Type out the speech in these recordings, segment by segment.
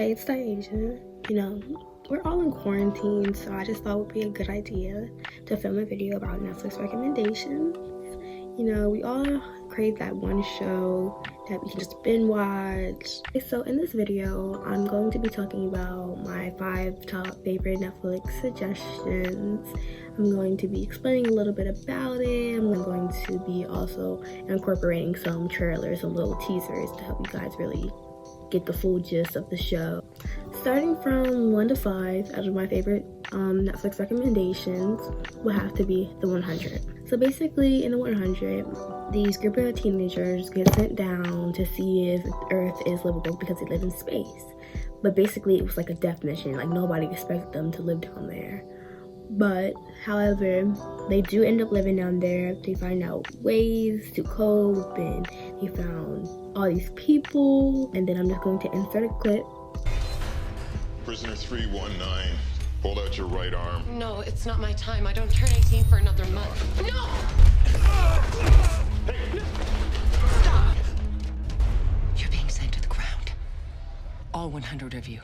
Hey, it's Tyashia. We're all in quarantine, so I just thought it would be a good idea to film a video about Netflix recommendations. We all crave that one show that we can just binge watch. So in this video, I'm going to be talking about my 5 top favorite Netflix suggestions. I'm going to be explaining a little bit about it. I'm going to be also incorporating some trailers and little teasers to help you guys really get the full gist of the show. Starting from 1 to 5, out of my favorite Netflix recommendations would have to be The 100. So basically, in The 100, these group of teenagers get sent down to see if Earth is livable because they live in space. But basically, it was like a death mission. Like, nobody expected them to live down there. But, however, they do end up living down there. They find out ways to cope, and they found all these people. And then I'm just going to insert a clip. Prisoner 319, hold out your right arm. No, it's not my time. I don't turn 18 for another month. No! Hey! Stop! You're being sent to the ground. All 100 of you.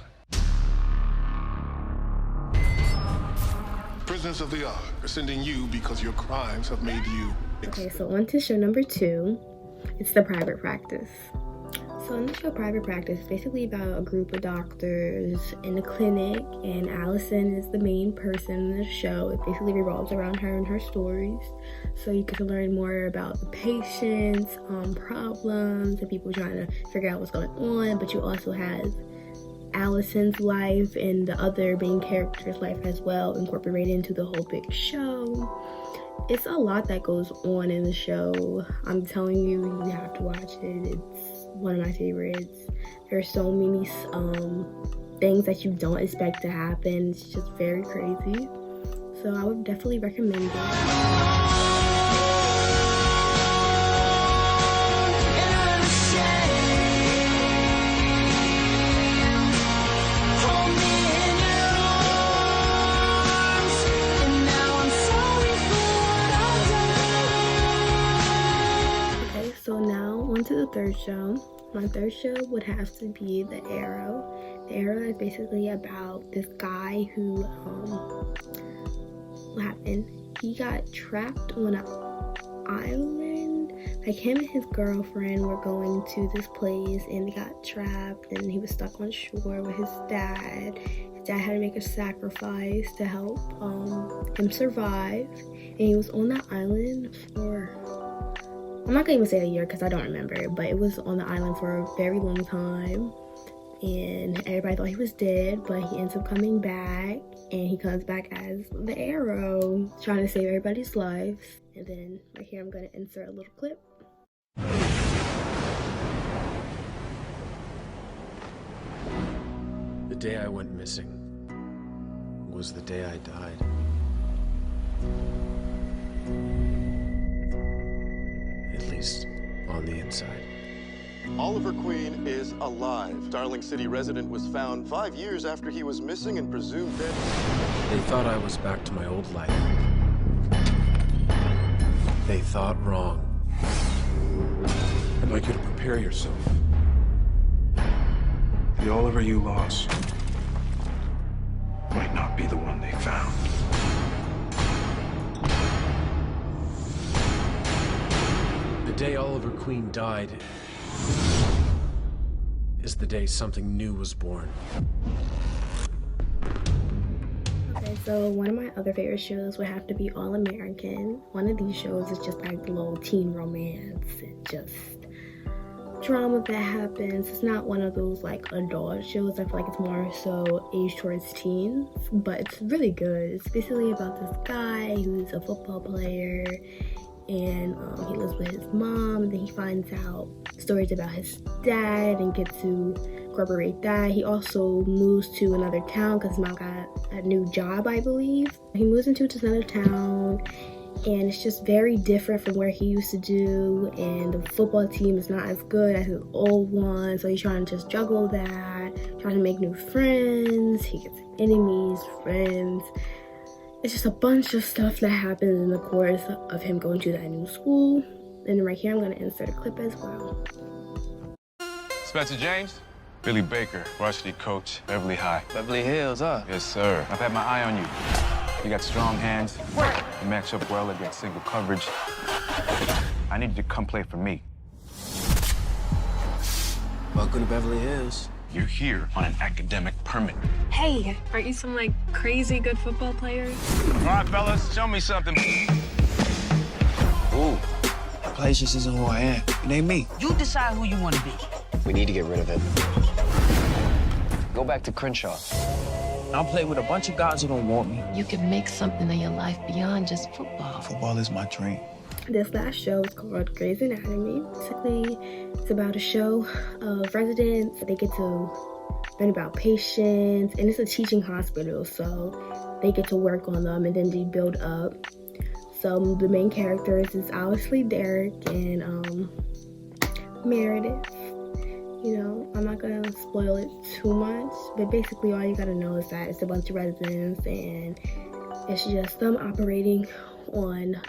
Prisoners of the Ark are sending you because your crimes have made you... Okay, so on to show number 2. It's The Private Practice. So in the show Private Practice, it's basically about a group of doctors in a clinic, and Allison is the main person in the show. It basically revolves around her and her stories. So you get to learn more about the patients, problems, and people trying to figure out what's going on. But you also have Allison's life and the other main character's life as well, incorporated into the whole big show. It's a lot that goes on in the show. I'm telling you, you have to watch it. It's one of my favorites. There are so many things that you don't expect to happen. It's just very crazy. So I would definitely recommend it. So now on to the third show. My third show would have to be The Arrow. The Arrow is basically about this guy who, what happened? He got trapped on an island. Like, him and his girlfriend were going to this place and they got trapped, and he was stuck on shore with his dad. His dad had to make a sacrifice to help him survive. And he was on that island for... I'm not gonna even say the year because I don't remember, but it was on the island for a very long time, and everybody thought he was dead, but he ends up coming back, and he comes back as the Arrow, trying to save everybody's lives. And then right here I'm gonna insert a little clip. The day I went missing was the day I died. At least on the inside. Oliver Queen is alive. Darling City resident was found 5 years after he was missing and presumed dead. They thought I was back to my old life. They thought wrong. I'd like you to prepare yourself. The Oliver you lost might not be the one they found. The day Oliver Queen died is the day something new was born. Okay, so one of my other favorite shows would have to be All American. One of these shows is just like little teen romance and just drama that happens. It's not one of those like adult shows. I feel like it's more so aged towards teens, but it's really good. It's basically about this guy who's a football player, and he lives with his mom, and then he finds out stories about his dad and gets to incorporate that. He also moves to another town because his mom got a new job, I believe. He moves into just another town, and it's just very different from where he used to do, and the football team is not as good as his old one, so he's trying to just juggle that, trying to make new friends. He gets enemies, friends. It's just a bunch of stuff that happens in the course of him going to that new school. And right here, I'm going to insert a clip as well. Spencer James, Billy Baker, varsity coach, Beverly High. Beverly Hills, huh? Yes, sir. I've had my eye on you. You got strong hands. You match up well against single coverage. I need you to come play for me. Welcome to Beverly Hills. You're here on an academic permit. Hey, aren't you some, like, crazy good football players? All right, fellas, show me something. Ooh, that place just isn't who I am. It ain't me. You decide who you want to be. We need to get rid of it. Go back to Crenshaw. I'll play with a bunch of guys who don't want me. You can make something of your life beyond just football. Football is my dream. This last show is called Grey's Anatomy. Basically, it's about a show of residents. They get to learn about patients, and it's a teaching hospital, so they get to work on them and then they build up. So the main characters is obviously Derek and Meredith. You know, I'm not gonna spoil it too much, but basically all you gotta know is that it's a bunch of residents and it's just them operating on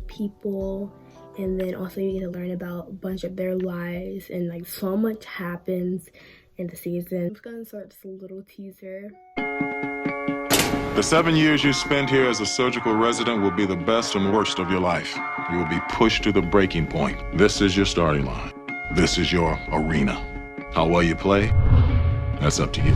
people, and then also you get to learn about a bunch of their lives, and like so much happens in the season. I'm just gonna start just a little teaser. The 7 years you spend here as a surgical resident will be the best and worst of your life. You will be pushed to the breaking point. This is your starting line. This is your arena. How well you play, that's up to you.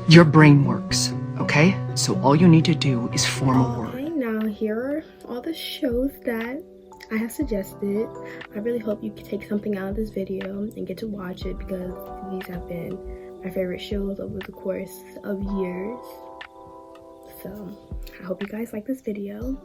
Your brain works, okay? So all you need to do is form a word. Okay, now here are all the shows that I have suggested. I really hope you can take something out of this video and get to watch it, because these have been my favorite shows over the course of years. So I hope you guys like this video.